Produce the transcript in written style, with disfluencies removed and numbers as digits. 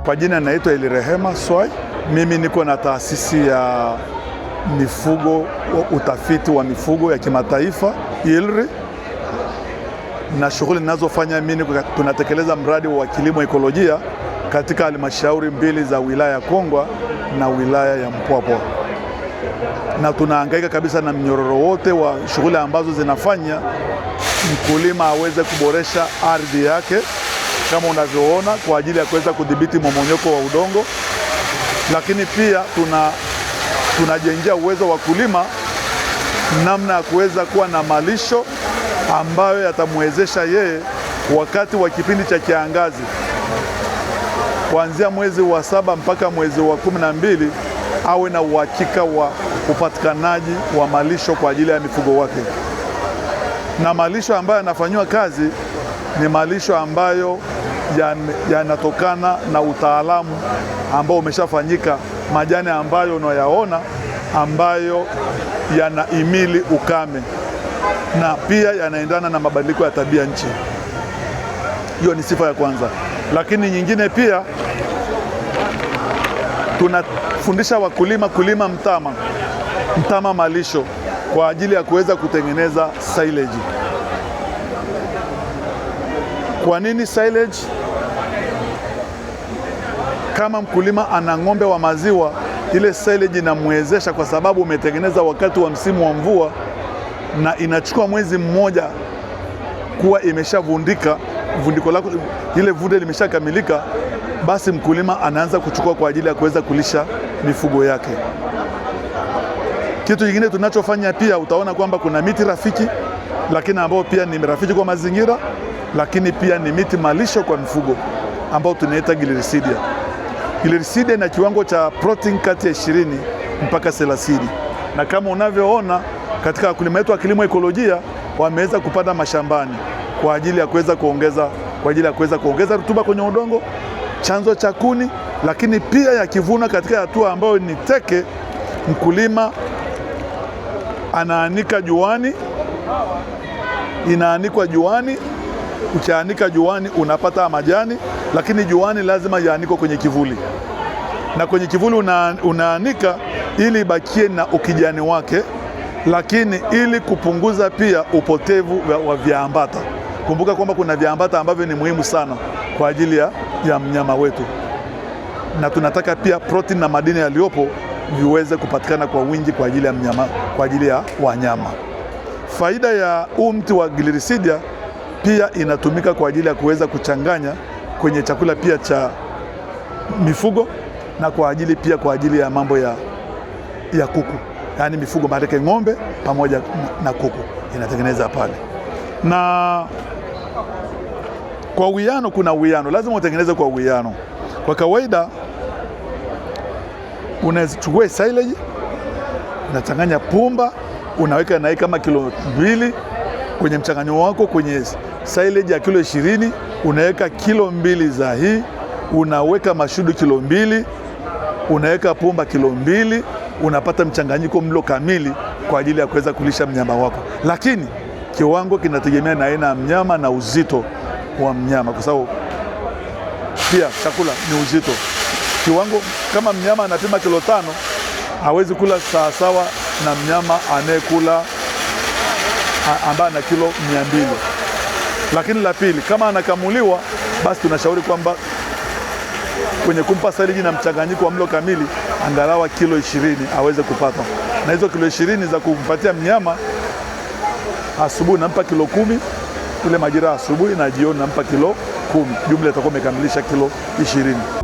Kwa jina naitwa Elirehema Swai. Mimi niko na taasisi ya mifugo, utafiti wa mifugo ya kimataifa ILRI, na shughuli ninazofanya mimi, tunatekeleza mradi wa kilimo ekolojia katika halmashauri mbili za wilaya ya Kongwa na wilaya ya Mpwapwa, na tunahangaika kabisa na mnyororo wote wa shughuli ambazo zinafanya mkulima aweze kuboresha ardhi yake kama unavyoona, kwa ajili ya kuweza kudhibiti mmomonyoko wa udongo, lakini pia tunajengea uwezo wa kulima namna ya kuweza kuwa na malisho ambayo yatamwezesha yeye wakati wa kipindi cha kiangazi kuanzia mwezi wa 7 mpaka mwezi wa 12 awe na uhakika wa upatikanaji wa malisho kwa ajili ya mifugo wake. Na malisho ambayo yanafanywa kazi ni malisho ambayo yanatokana na utaalamu ambao umeshafanyika, majani ambayo unayaona ambayo yanahimili ukame na pia yanaendana na mabadiliko ya tabia nchi. Hiyo ni sifa ya kwanza. Lakini nyingine pia tunafundisha wakulima kulima mtama malisho kwa ajili ya kuweza kutengeneza silage. Kwa nini silage? Kama mkulima ana ng'ombe wa maziwa, ile silage inamwezesha, kwa sababu umetengeneza wakati wa msimu wa mvua na inachukua mwezi mmoja kuwa imeshavundika, vundiko lako ile vunde limeshakamilika, basi mkulima anaanza kuchukua kwa ajili ya kuweza kulisha mifugo yake. Kitu kingine tunachofanya pia, utaona kwamba kuna miti rafiki, lakini ambao pia ni rafiki kwa mazingira, lakini pia ni miti malisho kwa mifugo ambao tunaita Glyricidea. Glyricidea ina kiwango cha protein kati ya 20 mpaka 30, na kama unavyoona katika wakulima wetu wa kilimo ekolojia wameweza kupanda mashambani kwa ajili ya kuweza kuongeza rutuba kwenye udongo, chanzo cha kuni, lakini pia yakivuna katika hatua ambayo ni teke, mkulima anaanika juani, inaanikwa juani. Ukaanika juani unapata majani, lakini juani lazima yaanikwe kwenye kivuli, na kwenye kivuli unaanika ili ibakie na ukijani wake, lakini ili kupunguza pia upotevu wa viambata. Kumbuka kwamba kuna viambata ambavyo ni muhimu sana kwa ajili ya mnyama wetu, na tunataka pia protein na madini yaliyopo viweze kupatikana kwa wingi kwa ajili ya mnyama, kwa ajili ya wanyama. Faida ya mti wa Glyricidea pia inatumika kwa ajili ya kuweza kuchanganya kwenye chakula pia cha mifugo, na kwa ajili ya mambo ya kuku, yaani mifugo maana ng'ombe pamoja na kuku inatengeneza pale. Na kwa uwiano, kuna uwiano, lazima utengeneze kwa uwiano. Kwa kawaida unachukua silage, unachanganya pumba, unaweka naye kama kilo 2 kwenye mchanganyo wako. Kwenye silage ya kilo 20 unaweka kilo 2 za hii, unaweka mashudu kilo 2, unaweka pumba kilo 2, unapata mchanganyiko mlo kamili kwa ajili ya kuweza kulisha mnyama wako. Lakini kiwango kinategemea na aina ya mnyama na uzito wa mnyama, kwa sababu pia chakula ni uzito. Kiwango kama mnyama anapima kilo 5, hawezi kula sawasawa na mnyama anayekula ambaye ana kilo 200. Lakini la pili, kama anakamuliwa, basi tunashauri kwamba kwenye kumpa silage na mchanganyiko wa mlo kamili, angalau kilo 20 aweze kupata. Na hizo kilo 20 za kumpatia mnyama, asubuhi nampa kilo 10, ile majira asubuhi, na jioni nampa kilo 10. Jumla itakuwa imekamilisha kilo 20.